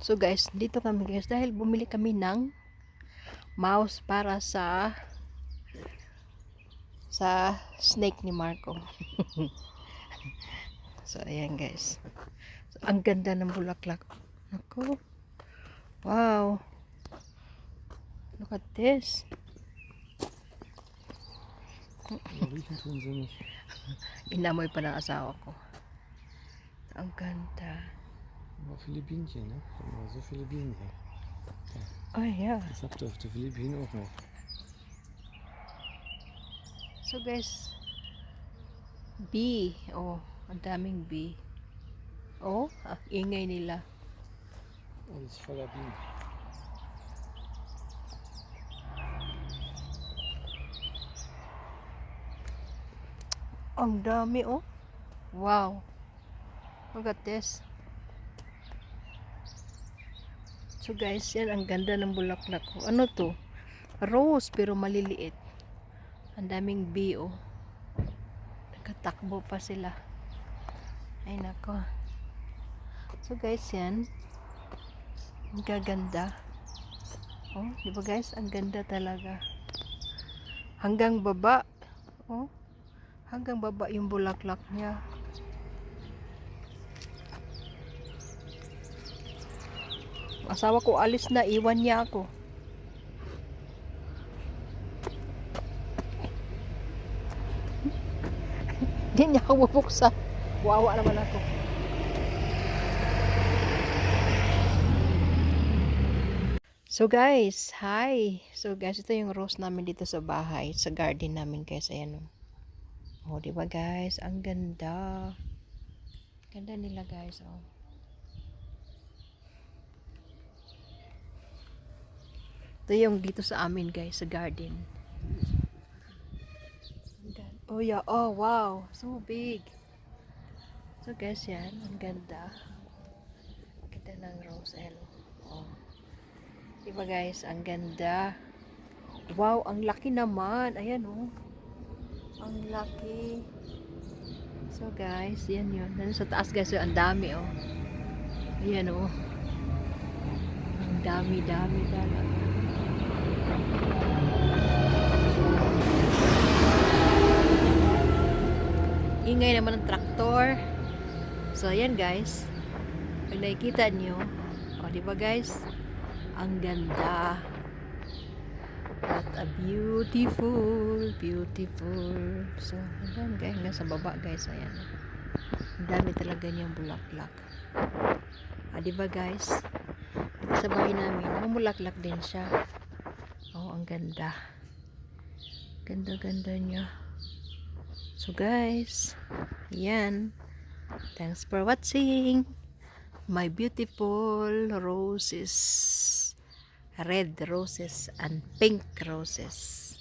So guys, dito kami guys dahil bumili kami ng mouse para sa snake ni Marco. So ayan guys. So, ang ganda ng bulaklak. Ako. Wow. Look at this. Riechen tun sie nicht. Inamoy pa ng asawa ko. Ang ganda. Aber viele Bienchen, ne? Guck mal, so viele Bienen hier. Oh yeah. Das habt ihr auf der Philippinen auch noch. So guys, bee. Oh, ang daming bee. Oh, ingay nila. Alles voller Bienen. Ang dami oh. Wow. Look at this. So guys, yan ang ganda ng bulaklak ko. Ano to? Rose pero maliliit. Ang daming bee oh. Nakatakbo pa sila. Ay nako. So guys, yan. Ang gaganda. Oh, di ba guys? Ang ganda talaga. Hanggang baba. Oh. Hanggang baba yung bulaklak niya. Asawa ko alis na, iwan niya ako. Hindi niya ako bubuksan. Wawa naman ako. So guys, hi. So guys, ito yung rose namin dito sa bahay, sa garden namin guys. Ayan oh. Oh, di ba guys? Ang ganda. Ganda nila guys, oh. Ito yung dito sa amin guys, sa garden. Oh yeah, oh wow, so big. So guys, yan, ang ganda. Ganda ng rose, oh. Diba guys, ang ganda. Wow, ang laki naman. Ayan oh. Ang laki. So guys, yan yun. Nandun sa taas guys, ang dami oh. Ayan oh. Ang dami-dami talaga. Ingay naman ng traktor. So ayan guys. Pag nakikita nyo, o diba guys? Ang ganda. What a beautiful, beautiful. So, hanggang guys, hanggang sa baba guys, ayan. Ang dami talaga niyang bulaklak. Diba guys? Dito sa bahay namin, mamulaklak din siya. Oh, ang ganda. Ganda-ganda niya. So guys, yan. Thanks for watching my beautiful roses. Red roses and pink roses.